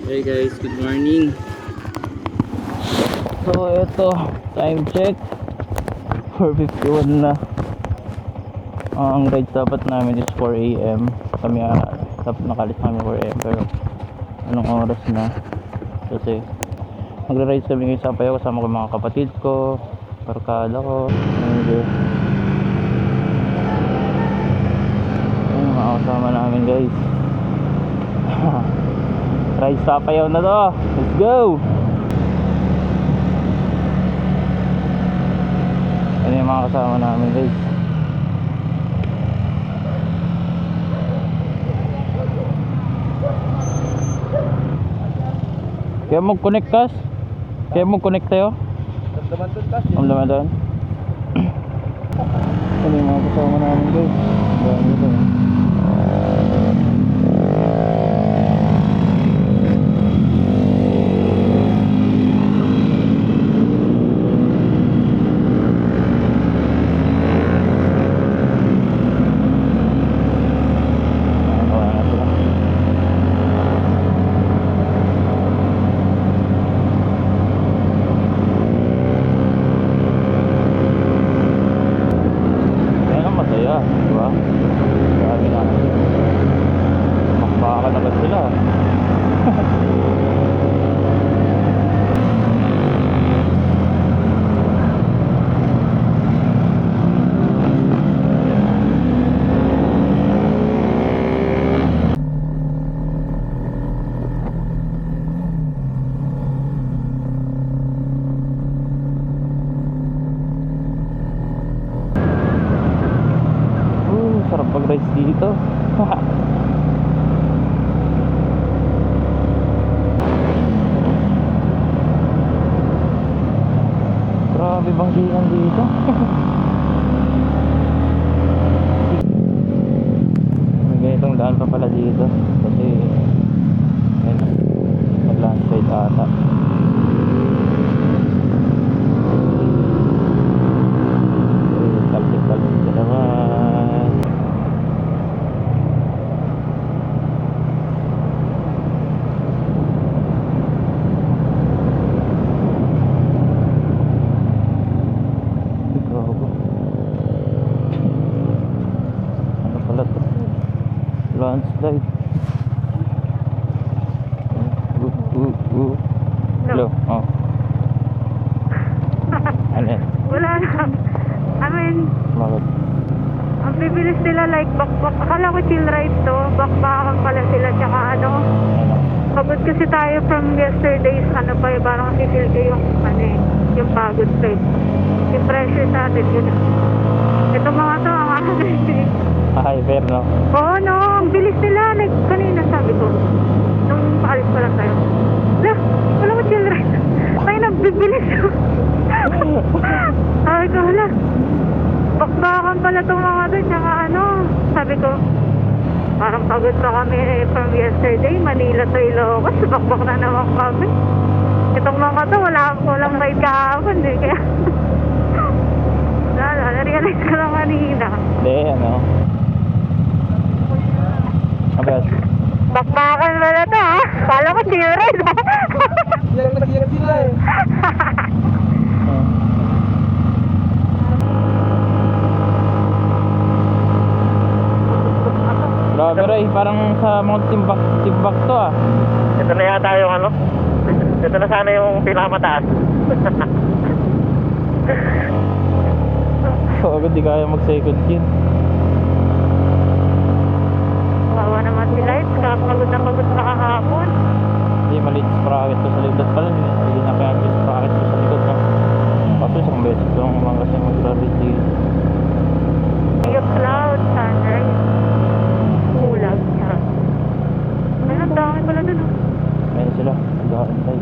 Hey guys, good morning. So ito, time check 4:51 na. Ang ride dapat namin is 4 AM. Kami dapat nakalis namin 4 AM, pero anong oras na? Kasi magra-ride kami ngayon sa Payaw kasama ko mga kapatid ko, barkada ko, ayun, mga kasama namin guys. Ride sa Payaw na to. Let's go. Ano yung mga kasama namin guys. Kaya mag-connect kas? Kaya mag-connect tayo? Damdaman doon. Ano yung mga kasama namin guys. Dami doon. Sarap pag-rides dito. Grabe bang diyan dito. May ganitong daan pa pala dito. Kasi nag-landslide ata. Talsik-talsik ka naman. Landslide. Hello. Oh. Ano yan? Wala lang. I mean, Bakit? ang bibilis sila like bakbak. Akala ko chill ride to. Bakbakan pala sila. Tsaka ano. Pagod kasi tayo from yesterday's ano pa eh. Parang feel ko yung ano eh. Yung pagod side. Yung pressure sa atin yun. Ito mga to ang ano eh. Ay, fair no? Oo no. Ang bilis nila. Like kanina sabi ko. Nung paalis pa lang tayo. Wala ko chill ride. Tayo nang bibilis. Sabi ko hala. Bakbakan pala itong mga doon. Tsaka ano. Sabi ko. Parang pagod pa kami from yesterday. Manila to Ilocos. Bakbak na naman kami. Itong mga to walang ride kahapon eh. Kaya na-realize ko lang kanina. Hindi, ano? Abas. Bakbakan pala to ha. Kala ko chill ride ha. Hirap sila eh. Grabe Ray, parang sa mga timbak to ah. Ito na yata yung ano. Ito na sana yung pinakamataas. So agad di kaya mag-second yun. Wawa naman si Lights. Pagod na pagod na kahapon. Hindi, maliit sprocket ko sa likod pala. Hindi na kaya yung sprocket ko sa likod no? Kaso isang beses ko naman kasi mag-ride dito. Yung cloud, sunrise. Kulag. Ayun, ang dami pala dun. Ayun sila, nag-aantay.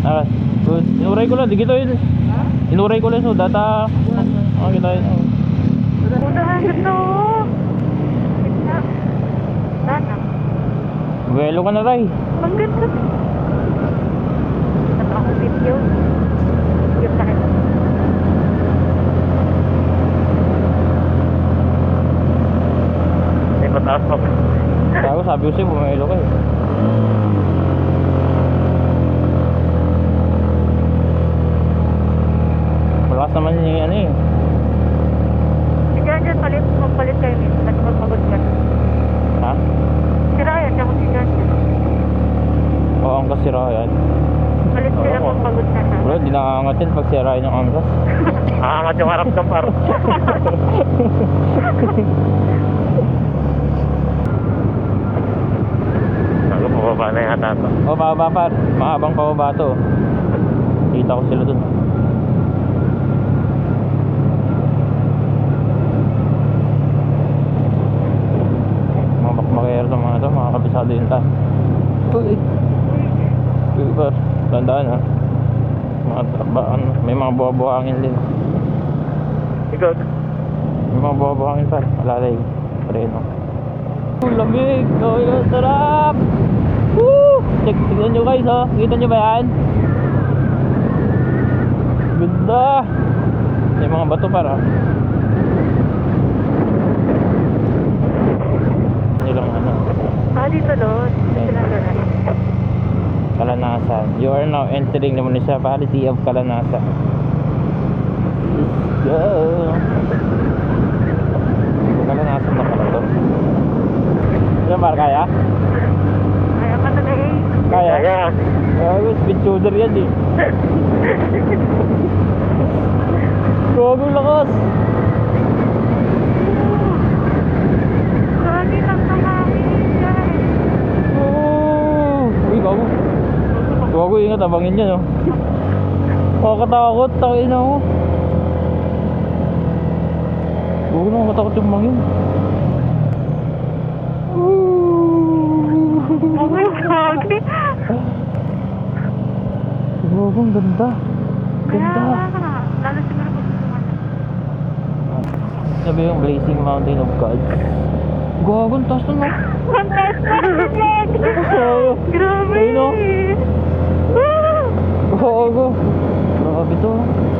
Ah, good. Inuray ko lang, di kita yun. Inuray ko lang, so data. Kita yun. Udahan ito. Sana. Buwelo ka na Ray. Ang ganda. At ako video. Yung tayo. Tapos, Ako sabi ko sa'yo, bumelo ka eh. Malakas naman yung ano eh. Si Janjan magpalit kayo minsan. Magpagod ka. Ha? Si Ryan, ako si Janjan. Oo, angkas si Ryan. Palit sila Oo. magpagod na siya. Bro, di nakakangatin pag si Ryan yung angkas. aangat yung harap ng par. Ako, pababa na yata to. O, pababa par. Mahabang pababa to. Kita ko sila dun. Mga bakmakero to mga to. Mga kabisado yun ta. Uy. Uy par. Tandaan ha. Mga trabaan. May mga buha-buhangin din. Ikaw, May mga buha-buhangin par. Alalay. Preno. Lamig! Oh, yun, sarap! Woo! Tignan nyo guys, oh. Kita nyo ba yan? Ganda! May mga bato para. Nilang ano. Dito doon. Sila doon. Kalanasan. You are now entering the municipality of Kalanasan. Let's go! Kalanasan na pala to. Yan par, kaya? Kaya pa talaga eh. Kaya? kaya. Ay, speed shooter yan eh. Gago lakas. Lagi lang nakakita eh. Oh! Uy, gago. Gago, ingat, abangin yan oh. Nakakatakot, takin ako. Gago, nakakatakot yung mangin. Oh my God. Gago, ang ganda. Ganda. Kaya, lalo siguro kung Sabi yung Blazing Mountain of God. Gago, ang taas na no. Fantastic! Grabe! Ayun, oh. Gago. Grabe to.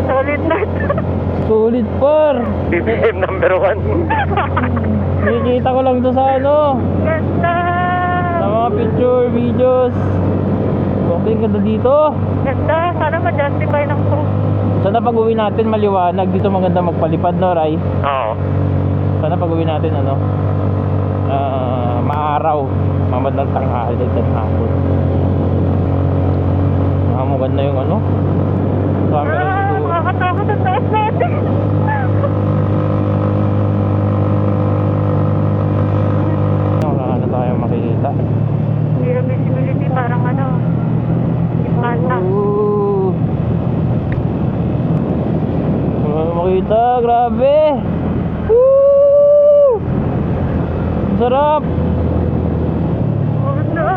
Solid na. Solid par. BBM number 1. Nakikita ko lang to sa ano. Ganda! Sa mga picture, videos. Okay, ganda dito. Ganda! Sana ma-justify ng proof. Sana pag uwi natin maliwanag. Dito maganda magpalipad no, Ray? Oo. Sana pag uwi natin ano, maaraw. Mamandang tanghali at hapon. Makamugad na yung ano. Camera dito. Nakakatakot ang taas natin. Wala na tayo makikita. Zero visibility, parang ano, ispanta. Ooh. Wala na makita, grabe. Woo! Ang sarap. Oh no!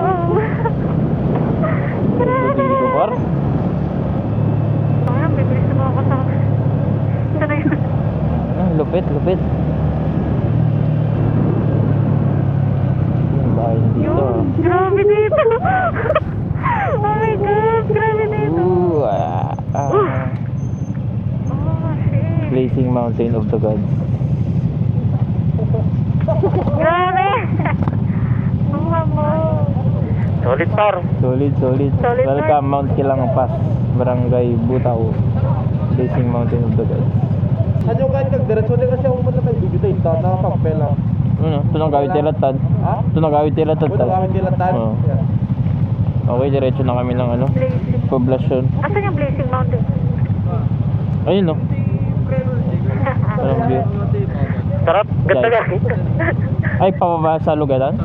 Dito par. Parang bibilis na mga kasama. Sana yun. Lupit, lupit. Yung bahay dito. Yun, grabe dito. Oh my God, grabe dito. Ooh, Oh, shit. Blazing Mountain of the Gods. Grabe! Ang mo. Solid par. Solid, solid. Solid, Welcome Mount Kilangpas, Barangay Butao. Blazing Mountain of the Gods. Ano kahit kagdiretso din kasi ako punta kay Bigita ito, nakapagpel lang. Ano? Ito nang gawin tilatan. Ha? Ito nang gawin tilatan. Punta kami dilatan. Oo. Okay, diretso na kami ng ano, Blazing. poblasyon. Asan yung Blazing Mountain? Ayun no. Anong view? Sarap. Ganda Guys. ka. Ay, pababa sa lugaran?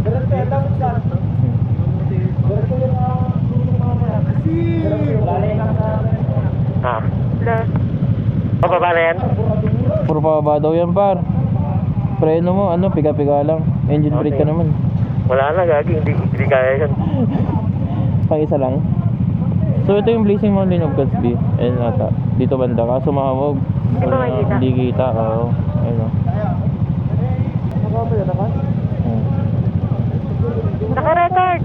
Diretso yan, tapos saan? Diretso yung Ah. Last. Pababa na yan. Puro pababa daw yan par. Preno mo, ano, piga-piga lang. Engine brake ka Okay. naman. Wala na, gagi. Hindi kaya yan. Pang isa lang. So ito yung Blazing Mountain of Gatsby. Ayun ata. Dito banda ka, sumamog. Di ba makikita? Hindi kita, oo. Ayun o. Naka-record.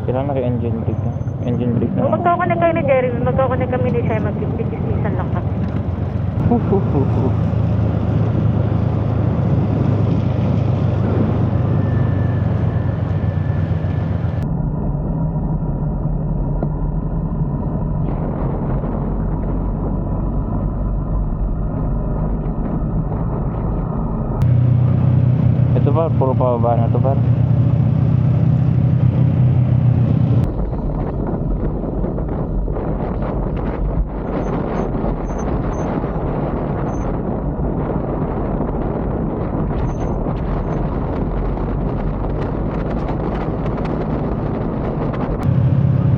Kailangan naka-engine brake na. Engine brake na. Kung magkakakonek kayo ni Jeremy, magkakakonek kami ni Shai, mag-business lang kami. Ito ba, puro pababa na to par.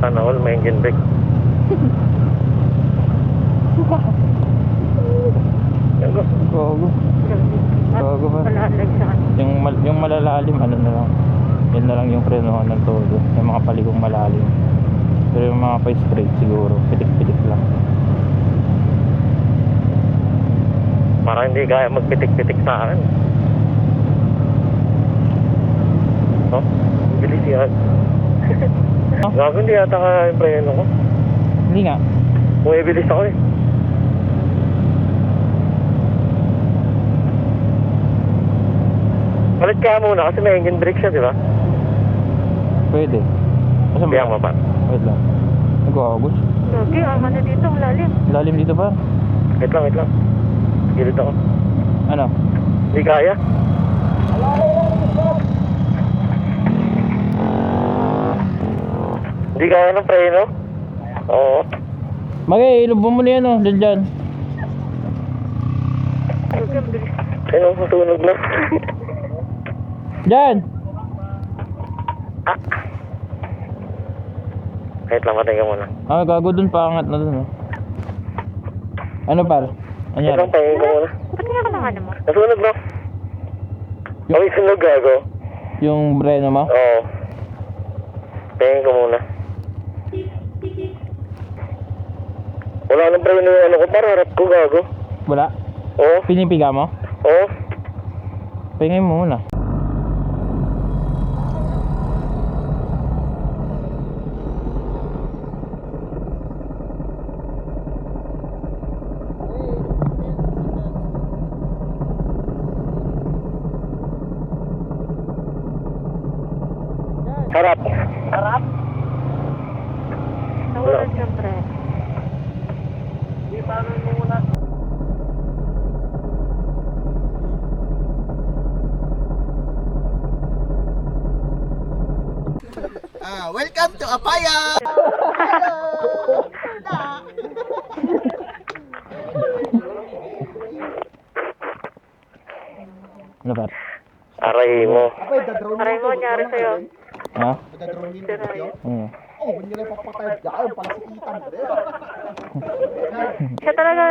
Sana all may engine brake. Gago. Gago. Gago ba? Palalag sa ano. Yung malalalim, ano na lang. Yan na lang yung prenohan ng todo. Yung mga paligong malalim. Pero yung mga pa-straight siguro, pitik-pitik lang. Parang hindi kaya magpitik-pitik sa akin. Oh, bilis yan. Oh? Gago, hindi yata kaya yung preno ko. Hindi nga. Bumibilis ako eh. Palit kaya muna kasi may engine brake siya, di ba? Pwede. Masa Biyang mo pa. Wait lang. Nag-aagos. Okay, ang ano dito, ang lalim. Lalim dito pa. Wait lang. Gilid ako. Ano? Hindi kaya. Hindi kaya ng preno? Oo. Magay, ilubong mo na yan oh. Dyan. Okay, ang bilis. Ano, matunog na. Dyan! Ah. Kahit lang, matay ka muna. Ah, gago dun, paangat na dun oh. Ano par? Kahit Anyari? lang, pahingin ko muna. Ba't nga ka ng ano mo? Nasunog na. May sunog, gago. Yung breno mo? Oo. Pahingin ko muna. Wala nang preno yung ano ko, para harap ko, gago. Wala? Oo. Pinipiga mo? Oo. Pingin mo muna. Harap. Nawalan siyempre. Welcome to Apaya! Ano par? Aray mo. Aray mo, nyari sa'yo. Ha? Siray. Oo. Siya talaga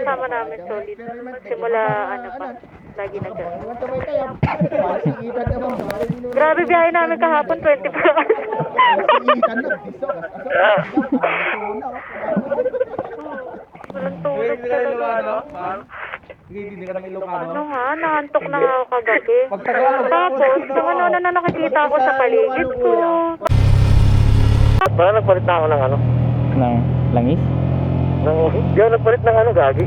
kasama namin solid. Simula ano pa, lagi na dyan. Grabe biyahe namin kahapon, 24 hours. Walang tulog talaga, no? Hindi ka ng Ilocano. Ano nga, nahantok na nga ako kagabi. Tapos, nung ano na nakikita ako sa paligid ko. Parang nagpalit na ako ng ano. Ng langis? Di ako nagpalit ng ano, gagi.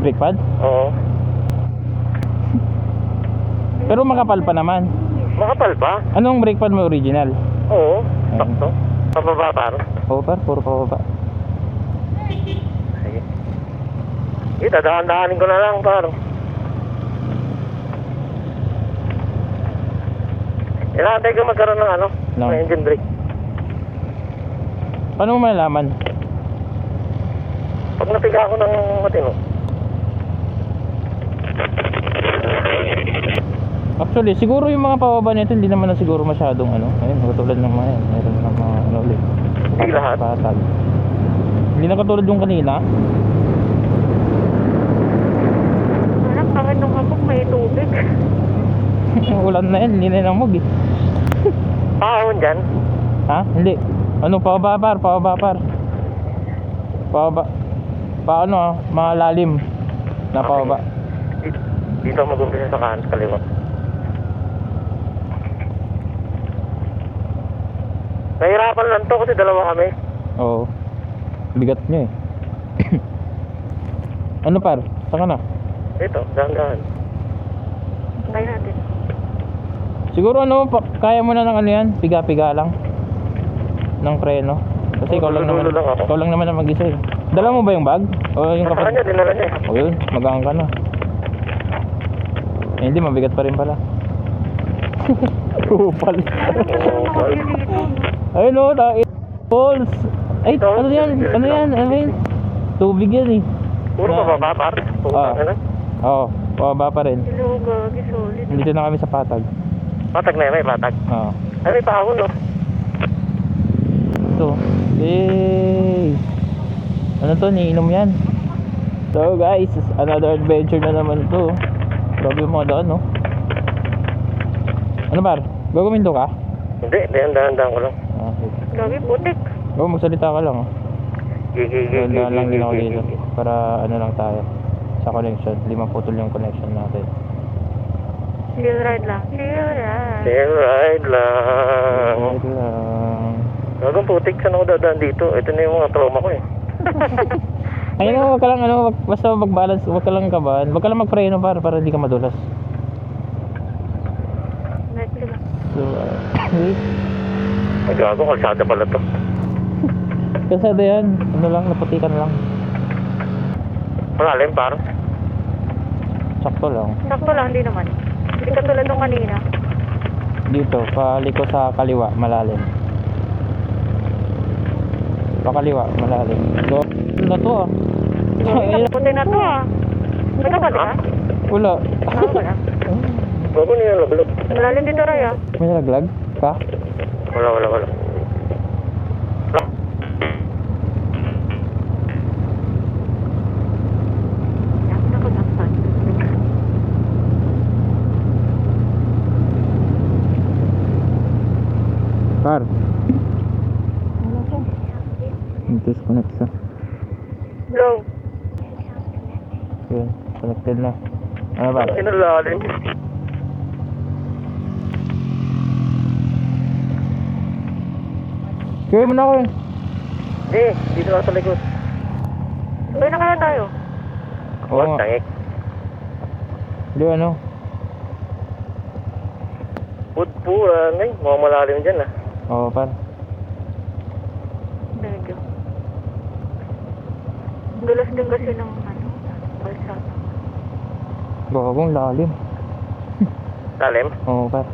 Brake pad? Oo. Pero makapal pa naman. Makapal pa? Anong brake pad mo original? Oo. Sakto. Pababa paro. Oo par, puro pababa. Sige. Dadaan-daanin ko na lang paro. Inaantay ko magkaroon ng ano, No. ng engine brake. Paano mo malalaman? Pag napiga ako ng matino. Actually, siguro yung mga pababa nito hindi naman na siguro masyadong ano. Ayun, katulad ng mga yan. Meron ng mga ano ulit. Hindi lahat. Patag. Hindi na katulad yung kanina. Alam, bakit nung hapon may tubig? Ulan na yan, hindi na namog eh. Paahon dyan. Ha? Hindi. Ano, pababa par, pababa par. Pababa. Paano ah, malalim na pababa. Dito mag-umpisa sa kanan, kaliwa. Nahirapan lang to kasi dalawa kami. Oo. Bigat nyo eh. Ano par? Saan ka na? Ito, dahan-dahan. Kaya natin. Siguro ano, kaya mo na ng ano yan, piga-piga lang. Ng preno. Kasi ikaw lang naman, dulo lang ako. ikaw lang naman ang mag-isa eh. Dala mo ba yung bag? O yung Sa kanya, dinala niya. O yun, magaan ka na. Eh, hindi, mabigat pa rin pala. Kupal. Oh, Ayun o, balls. Ay, ano yan? Ano yan? Ano yan? Tubig yan eh. puro pababa, par. Ah. Putang ina. Oo, pababa pa rin. Hello, gagi, solid. Dito na kami sa patag. Patag na yan, may patag. Oo. Ay, may pahon, no? Ito. Yay! Ano to? Niinom yan. So guys, another adventure na naman to. Grabe yung mga daan, no? Ano bar? Gagawin to ka? Hindi, dahan-dahan ko lang. Okay. Gagi, putik. Go, magsalita ka lang. Oh. Gigi. Dahan lang din ako dito. Para ano lang tayo. Sa connection. 5 putol yung connection natin. Chill ride lang. Chill ride. Chill ride lang. Wait lang. Gagawin putik, saan ako dadaan dito? Ito na yung mga trauma ko eh. Ayun mo, wag ka lang ano, basta mag-balance, wag ka lang kabahan. Wag ka lang magpreno para hindi ka madulas. Next lang. So, wait. Ay, gago, kalsada pala to. Kasada yan. Ano lang, naputikan lang. Malalim, par. Sakto lang. Sakto lang, hindi naman. Hindi katulad nung kanina. Dito, paliko sa kaliwa, malalim. Pakaliwa, malalim. Go. Na to ah. Ayun. Puti na to ah. Nagkabali ka? Wala. Wala. Gago niya lablog. Malalim dito, Ray ah. May nalaglag ka? Wala. Ako nakpan. Par. Disconnect sa. Blow. Yun, connected na. Ano ba? Sinalalim. Kaya mo na ako. Dito lang sa likod. Uy, na kaya tayo. Oo Huwag nga. tangik. Hindi ano. Putpuran. Ay, mga malalim dyan ah. Oo, par. Medyo. Dulas din kasi ng ano, kalsada. Gagawang lalim. Lalim? Oo, par.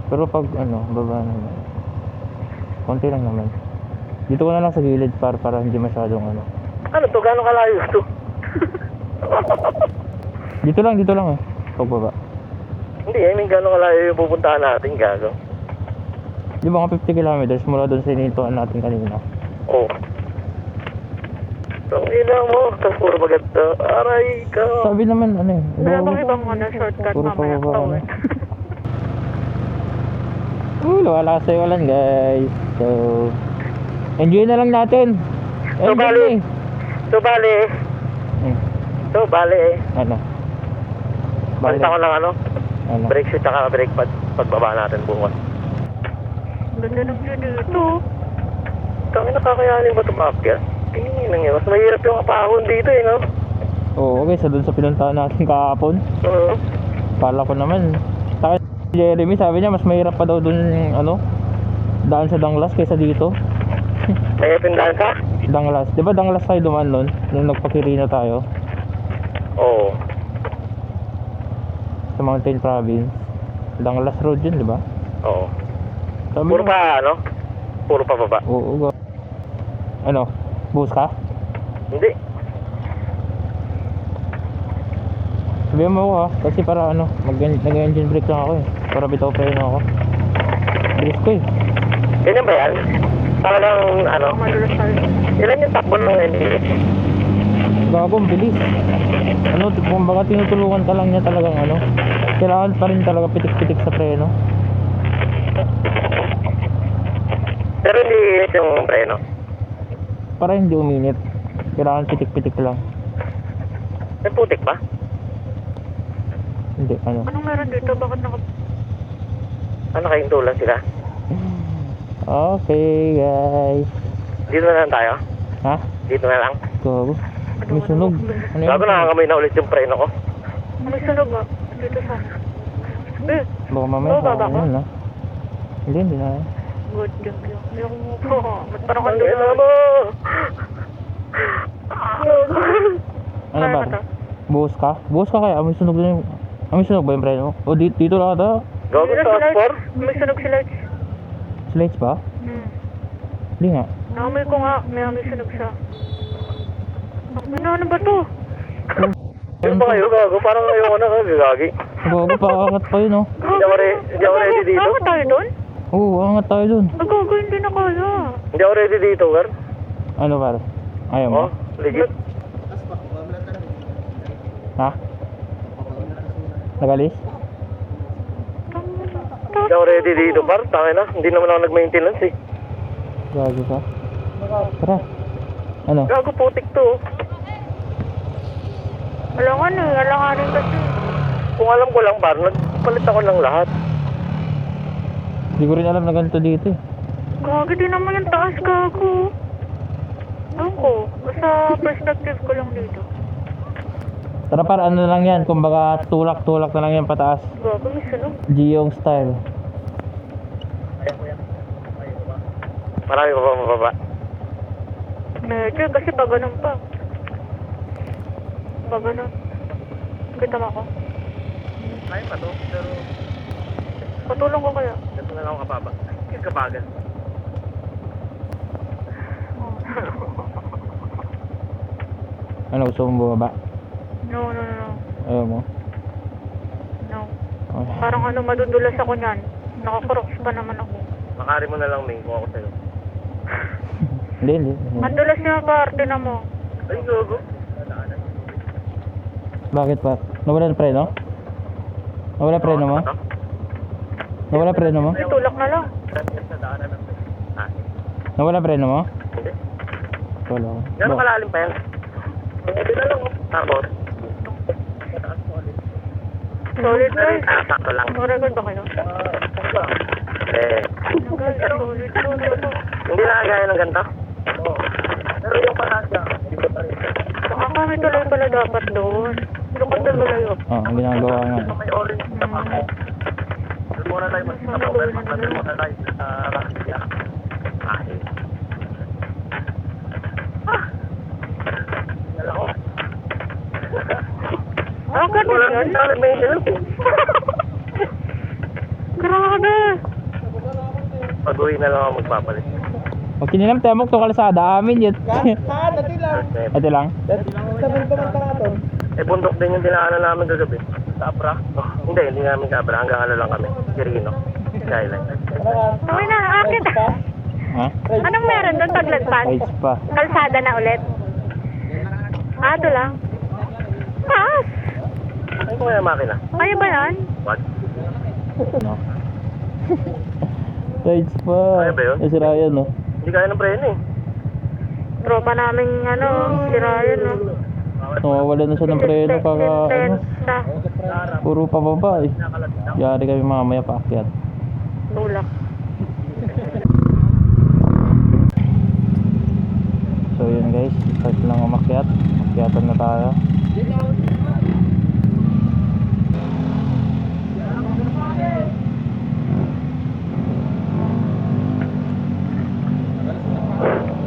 Pero pag ano, baba naman. Konti lang naman. Dito ko na lang sa gilid para hindi masyadong ano. Ano to? Gano'ng kalayo to? Dito lang eh. Pagbaba. Hindi, I mean, gano'ng kalayo yung pupuntahan natin, gago. Di ba nga 50 kilometers mula doon sa inintuan natin kanina? Oh. Ang ina mo, tapos puro bagat to. Aray ka. Sabi naman ano eh. Wala bang ibang ano, shortcut Puro mamaya pababa pa ano. uwi? Wala sa iwalan guys. So, enjoy na lang natin. So, bali. Eh, ano? Balik ako ng ano? Ano? Brake shoot tsaka brake pad pagbaba natin bukas. Ganda ng view dito. Kami nakakayanin ba ito maakyat? Tingin lang yun. Mas mahirap yung kapahon dito eh, no? Oo, okay. Sa doon sa pinuntahan natin kahapon. Oo. Kala ko naman. Sa akin, Jeremy sabi niya mas mahirap pa daw doon ano, daan sa Danglas kaysa dito. May pindahan ka? Danglas. Di ba Danglas tayo dumaan nun? Nung nagpakirino tayo Oo. sa Mountain Province. Danglas Road yun, di ba? Oo. Sabi Puro niya- pa ano? Puro pa baba. Oo, ano? Bus ka? Hindi. Sabihan mo ako ha, kasi para ano, nag-engine brake lang ako eh. Para bitaw pa yun ako. Bilis ko eh. Ganyan ba yan? Talagang ano? Madulas tayo. Ilan yung takbo ng NDA? Gago, ang bilis. Ano, kung baka tinutulungan ka lang niya talagang ano, kailangan pa rin talaga pitik-pitik sa preno. Pero hindi init yung preno. Para hindi uminit. Kailangan pitik-pitik lang. May putik ba? Hindi, ano. Anong meron dito? Bakit naka... Ano kayong tulan sila? Okay, guys. Dito na lang tayo? Ha? Dito na lang? Gago. May sunog. Ano Gago, yun? nakakamay na ulit yung preno ko. May sunog ba? Dito sana. Eh, Baka mamaya Oo, baba sa ko. yun ha. Hindi na. good job yun. Yung po. Ba't parang Ang kandulo? ina mo! Ano ba? Buhos ka? Buhos ka kaya? May sunog na yung... May sunog ba yung preno? O dito lang ata. Gago May sa aspor? May sunog sila. Slides ba? Hindi nga. Naamoy ko nga. May sunog siya. Ano ba to? Ano ba kayo, gago? Parang ayoko na gagi. Bago pa kakat pa yun oh. Hindi ako ready dito. Ako tayo doon? Oo, angat tayo dun. Gago, hindi na kaya. Hindi ako ready dito, Gar. Ano ba? Ayaw mo? Oh, legit. Ha? Nagalis? Hindi ako ready dito, par. Tangin na. Hindi naman ako nag-maintenance eh. Gago ka? Tara. Ano? Gago, putik to. Alangan eh. Alanganin kasi. Kung alam ko lang, par, nagpalit ako ng lahat. Hindi ko rin alam na ganito dito eh. Gago, di naman yung taas, gago. Ewan ko. Sa perspective ko lang dito. Tara para ano lang yan. Kumbaga tulak-tulak na lang yan pataas. Gago, may sunog. Giyong style. Marami pa ba mababa? Medyo, kasi pa ganun pa. Pa ganun. Kita mo ako. Ay pa to, pero Patulong ko kaya. ito na lang ako kababa. Yung kabagan. Ano gusto mong bumaba? No, no, no, no. Ayaw mo? No. Okay. Parang ano, madudulas ako niyan. Nakakrocks pa naman ako. Makari mo na lang, Ming, kung ako sa'yo. Hindi. Ang dulas niya parte na mo. Ay, gago. Bakit pa? Nawala na preno? Nawala preno mo? Ano? Nawala preno mo? Tulak na lang. Ah, Nawala preno mo? hindi. Wala. Gano'ng kalalim pa yan? Hindi na lang. Tapos? Solid guys. Sakto lang. Mag-record ba kayo? Eh, Guys, solid. hindi na kagaya ng ganito? Oo. Pero yung panasya, hindi ko pa rin. Baka kami tuloy pala dapat doon. Lukad na tuloy oh. Oh, ang ginagawa nga. May orange na pa ako. Doon muna tayo magsasabaw. Doon muna tayo sa Rakasya. Kahit. Agad Wala yun? na tayo maintenance eh. Grabe. Pag-uwi na lang ako magpapalit. Pag kinilam tayo mo ito kalsada, amin yun. Dati lang. Ito lang. Sabi ko man tangaton. Eh, bundok din yung dinaanan namin kagabi. Sa Abra? Oh, hindi namin ka Abra. Hanggang ano lang kami. Kirino. Skyline. Uy na, akit. Ha? Anong meron doon paglagpas? Rides pa. Kalsada na ulit? Ito lang. Taas! Ay, kung yung makina. Kaya ba yan? What? No. Rides pa. Kaya ba yun? Eh, si Ryan, no? Hindi kaya ng preno eh. Tropa naming ano, si Ryan no. Nawawala na siya ng preno kaka, ano, puro pababa eh. Yari kami mamaya paakyat. Tulak. So yun guys, start lang umakyat. Akyatan na tayo.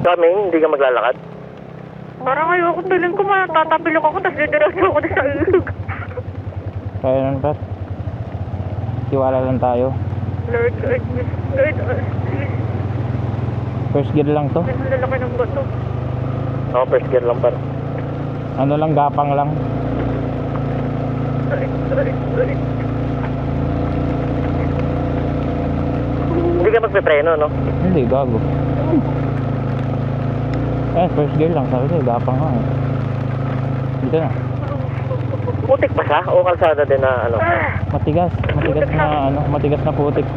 Kami, hindi ka maglalakad. Parang ayoko, piling ko matatapilok ako, tapos didiretso ako sa ilog. Kaya nun pa. Tiwala lang tayo. Lord, guide us, please. First gear lang to. Ang lalaki ng bato. Ako, first gear lang par. Ano lang, gapang lang. Hindi ka magpipreno, no? Hindi, gago. First gear lang. Sabi ko, gapang lang eh. Dito na. Putik pa siya? O kalsada din na ano? Matigas. Matigas na, ano, matigas na putik.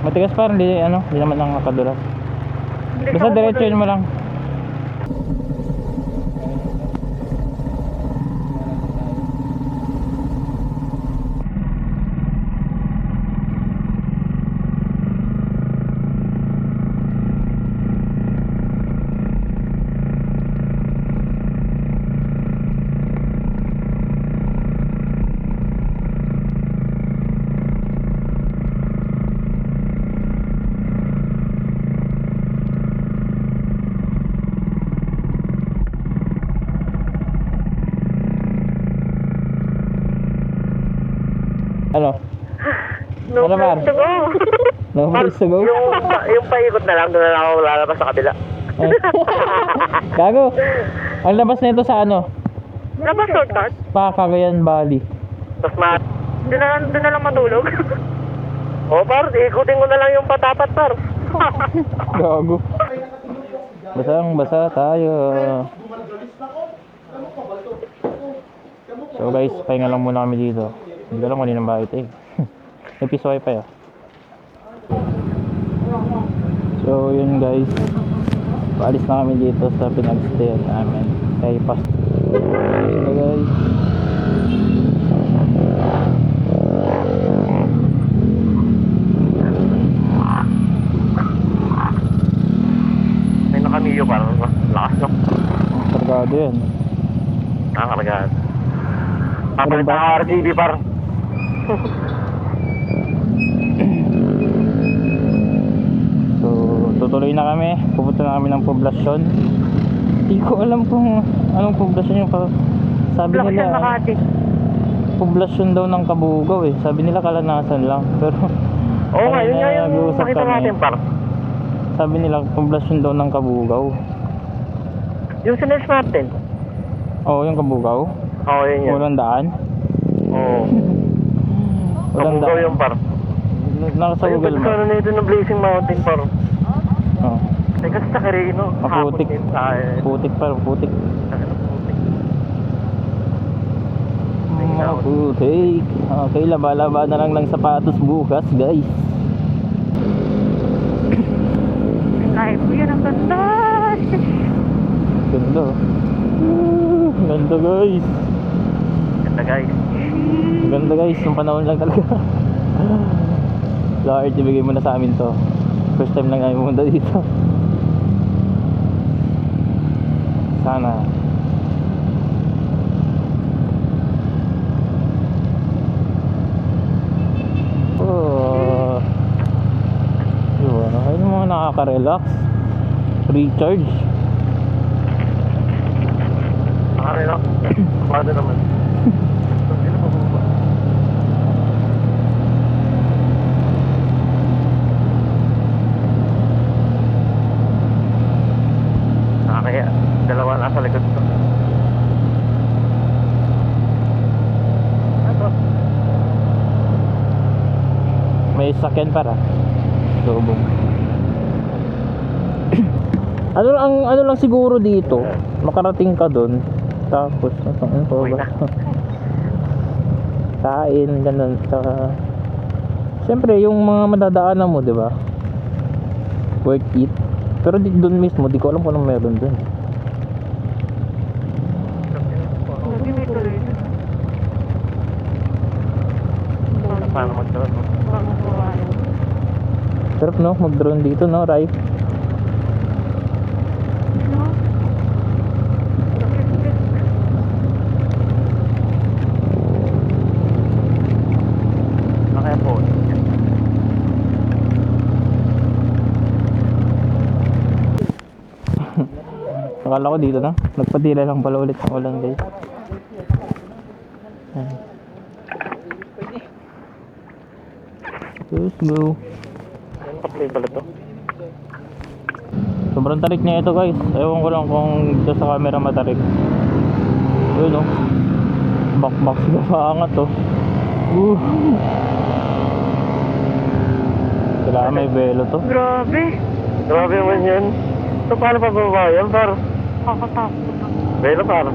Matigas pa rin, hindi naman lang nakadulas. Basta diretso mo lang. Ano? No Ano, Mar? place to go. No place to go? Yung paikot na lang, doon na lang ako lalabas sa kabila. Eh. Gago. Ang labas na ito sa ano? Labas shortcut. Cagayan Valley. Tapos Doon na lang matulog. par, ikutin ko na lang yung patapat, par. Gago. Basang basa tayo. So guys, pahinga lang muna kami dito. Hindi ko alam kung ng bahay ito eh. May piso wifi ah. So yun guys, paalis na kami dito sa pinag-stayan namin kay Pastor. So guys, May nakamiyo, par. Lakas, no? kargado yan. Nakakalagaan. Papalit ang RGB, par. So tutuloy na kami, pupunta na kami ng poblasyon. Hindi ko alam kung anong poblasyon yung sabi Block nila sa Makati. poblasyon daw ng Kabugaw eh. Sabi nila Kalanasan lang. Pero Oo nga, yun nga yung nag-uusap makita kami. natin, par. Sabi nila poblasyon daw ng Kabugaw. Yung sinerge natin. Oo, yung Kabugaw. Oo, yun yan. Walang daan. Oo. Walang Kabugaw daan. yung, par. Nasa Ayun, Google ba't Maps. kano na ito ng Blazing Mountain, par? Oh. Eh, kasi sa Quirino. Maputik. hapon din sa akin. Putik pa, putik. Maputik. Maputik. Okay, laba-laba na lang ng sapatos bukas, guys. Live ko yun ang ganda. Ganda. Ganda, guys. Ganda, guys. Ganda, guys. Yung panahon lang talaga. Lord, ibigay mo na sa amin to. First time lang namin pumunta dito. Sana. Oh. Diba? Ayun yung mga nakaka-relax. Recharge. Nakarino. Kumado naman. Sino pa bumaba? Nakakaya. Dalawa nasa likod ko. Ano? May sakyan para. Subong. ano lang siguro dito, makarating ka doon. Tapos ano Uwi ba? na. Kain ganun sa siyempre yung mga madadaanan mo, 'di ba? Worth it. Pero doon mismo, di ko alam kung anong meron doon. Lagi may tuloy. Paano magkaroon? Sarap no, mag-drone dito no, Rai. Nakaya po. Akala ko dito na. Nagpatira lang pala ulit ng ulan, guys. Ayan. Let's go. Paplay pala to. Sobrang tarik niya ito, guys. Ewan ko lang kung dito sa camera matarik. Yun oh. Bakbak sila paangat oh. Kailangan may velo to. Grabe. Grabe naman yan. So paano pa baba yan, par? Kakatakot. Velo, par.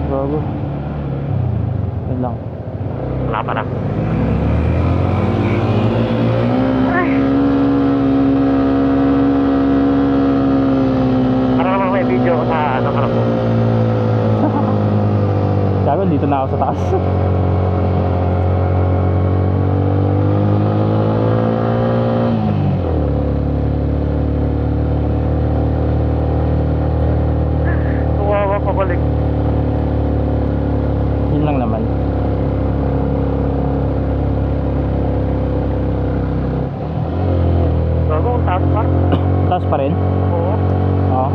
Bago. Yun lang. Wala pa na. Ay. Para naman may video ko sa ano harap ko. Sabi, dito na ako sa taas. Tuwawa pa balik. Yun lang naman. Bago kung taas pa. Taas pa rin? Oo. Oo.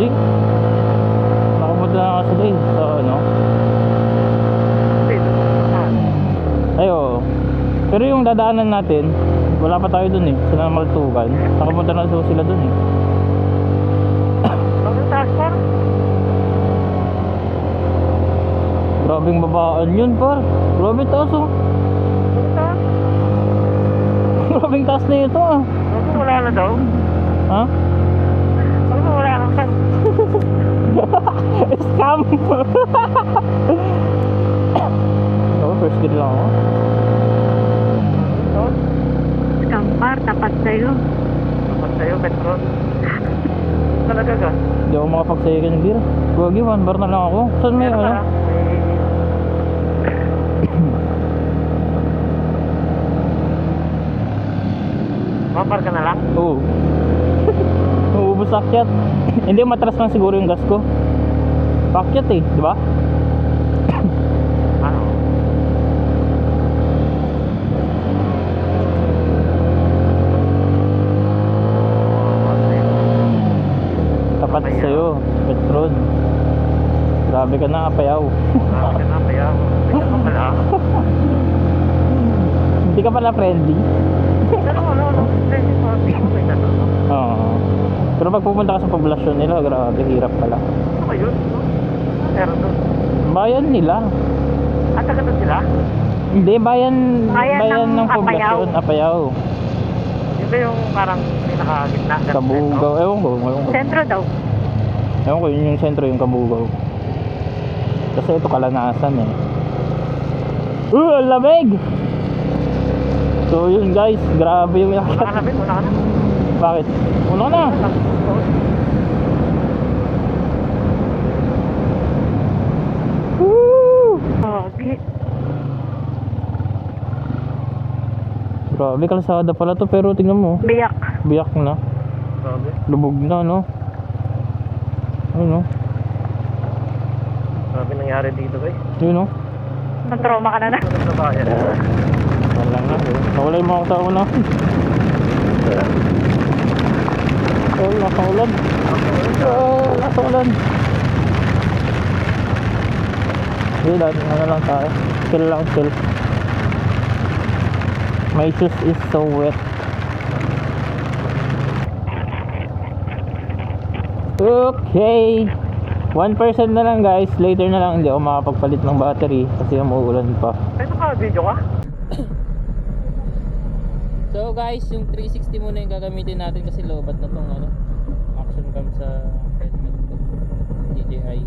Hindi. Nakapunta na kasi din sa ano. Dito. Ay, oo. Pero yung dadaanan natin, wala pa tayo dun eh. Sa Maltugan. Nakapunta na sila dun eh. Bakit taas par? Grabing babaan yun, par. Grabe taas oh. Taas? Grabing taas na ito ah. Bakit wala na daw? Ha? Bakit wala na ka? Scam! Ako, first kid lang ako. Kampar, tapat sa'yo. Dapat sa'yo, Petron. Talaga ka? Hindi ako makapag-say ka ng beer. Wagi, one bar na lang ako. Saan may ano? Mapar ka na lang? Oo. Uubos akyat. Hindi, matras lang siguro yung gas ko. Pakyat eh, di ba? Ano? Tapat sa'yo, Petron. Grabe ka na, apayaw. Grabe ka na, kaya hindi ka pala. Hindi ka pala friendly. Pero ano, friendly mo, hindi mo may natanong. Oo. Pero pag pupunta ka sa poblasyon nila, grabe, hirap pala. Ano ba yun? Meron doon. Bayan nila. At taga doon sila? Hindi, bayan Bayan ng ng poblasyon, apayaw. Yun ba yung parang pinakagitna? Kabugaw, ewan ko. Sentro daw. Ewan ko, yun yung sentro, yung Kabugaw. Kasi ito Kalanasan eh. Ang lamig! So yun guys, grabe yung Una ka yakat. na, Ben? Una ka na? Bakit? Una ka na! Woo! Okay. Grabe, kalsada pala to, pero tingnan mo. Biyak. Biyak na. Grabe. Lubog na, no? Ayun, no? Grabe nangyari dito, guys. Yun, no? Matroma ka na na. Ano sa bayan? Wala na, eh. Nawala yung mga tao na. Oh, nakaulan. Oh, nakaulan. Hindi, ano lang tayo. Chill lang, chill. My shoes is so wet. Okay. 1% na lang guys. Later na lang hindi ako makapagpalit ng battery kasi umuulan pa. Ay, naka-video ka? So guys, yung 360 muna yung gagamitin natin kasi lobat na tong ano, action cam sa helmet ko. DJI.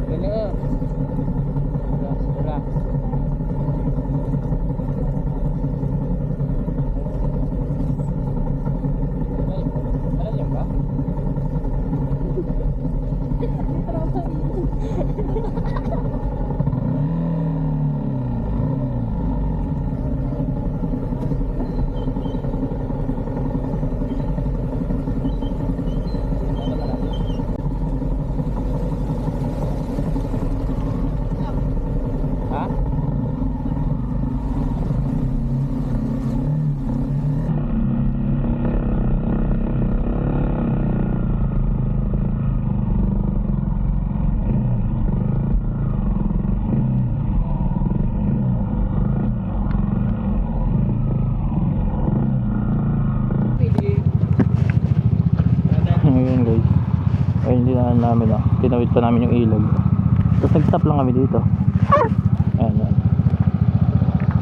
Relax. Relax, relax. Ay, alam niyo ba? Ha? Ngayon guys, ayun dinaan namin tinawid pa namin yung ilog, tapos nag-stop lang kami dito. Ayan, ayan.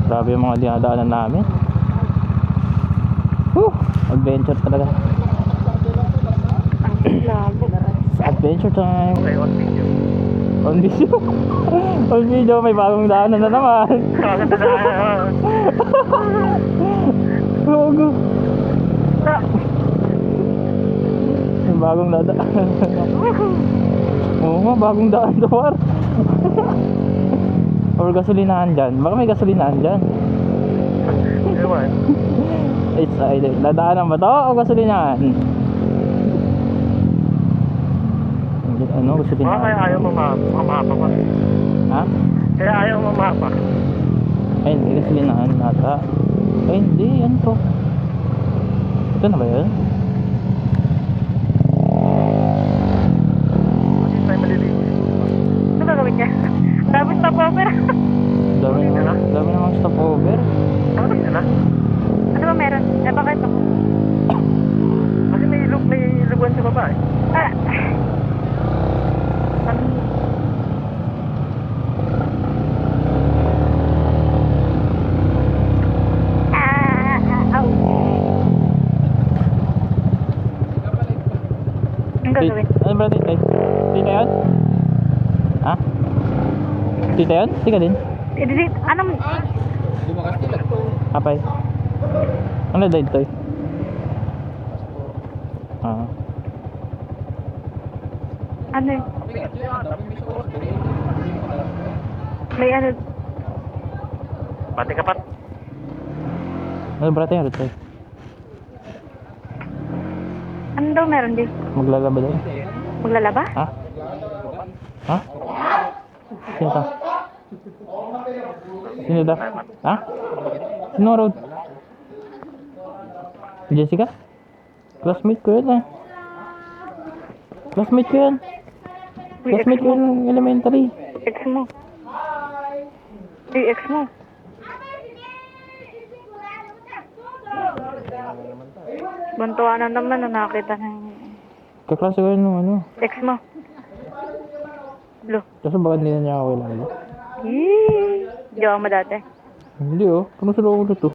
Grabe yung mga dinadaanan namin. Adventure talaga. Adventure time. Okay, on video. On video. On video, may bagong daanan na naman. Bakit na? Gogo. May bagong daan. Oo nga, bagong daan to par. Or gasolinahan dyan. Baka may gasolinahan dyan. Ewan. It's either dadaanan ba to o gasolinahan? Ano, Baka gasolinahan? kaya ayaw mo mamapa pa. Ha? Kaya ayaw mo mamapa. Ay, hindi kasi linahan nata. Ay, hindi. Ano to? Ito na ba yun? Hindi tayo malilinis. Ano gagawin niya? Tapos stopover. Dami namang stopover. Ano na? Ano ba meron? Eh, bakit ako? Kasi may ilugan sa baba eh. Ah. Au. Ang gagawin? Ano ba dito? Tita yun? Ha? Tita yun? Tika din? Anong... Apay. Ano dito? Ah. Ano yun? May ano... Pati kapat. Ano ba tayo? Ano daw meron din? Maglalaba daw. Maglalaba? Ha? Ha? Sino to? Sino daw? Ha? Sino road? Si Jessica? Classmate ko yun Classmate ko yun. Classmate ko yun ng elementary. Ex mo. Ex mo. Bantuan na naman na nakita ng Kaklase ko yun nung ano. ex mo. Lo. Kaso bakit hindi na niya ako kilala? Yee! Jowa mo dati. Hindi oh. Kung sa loob ko to.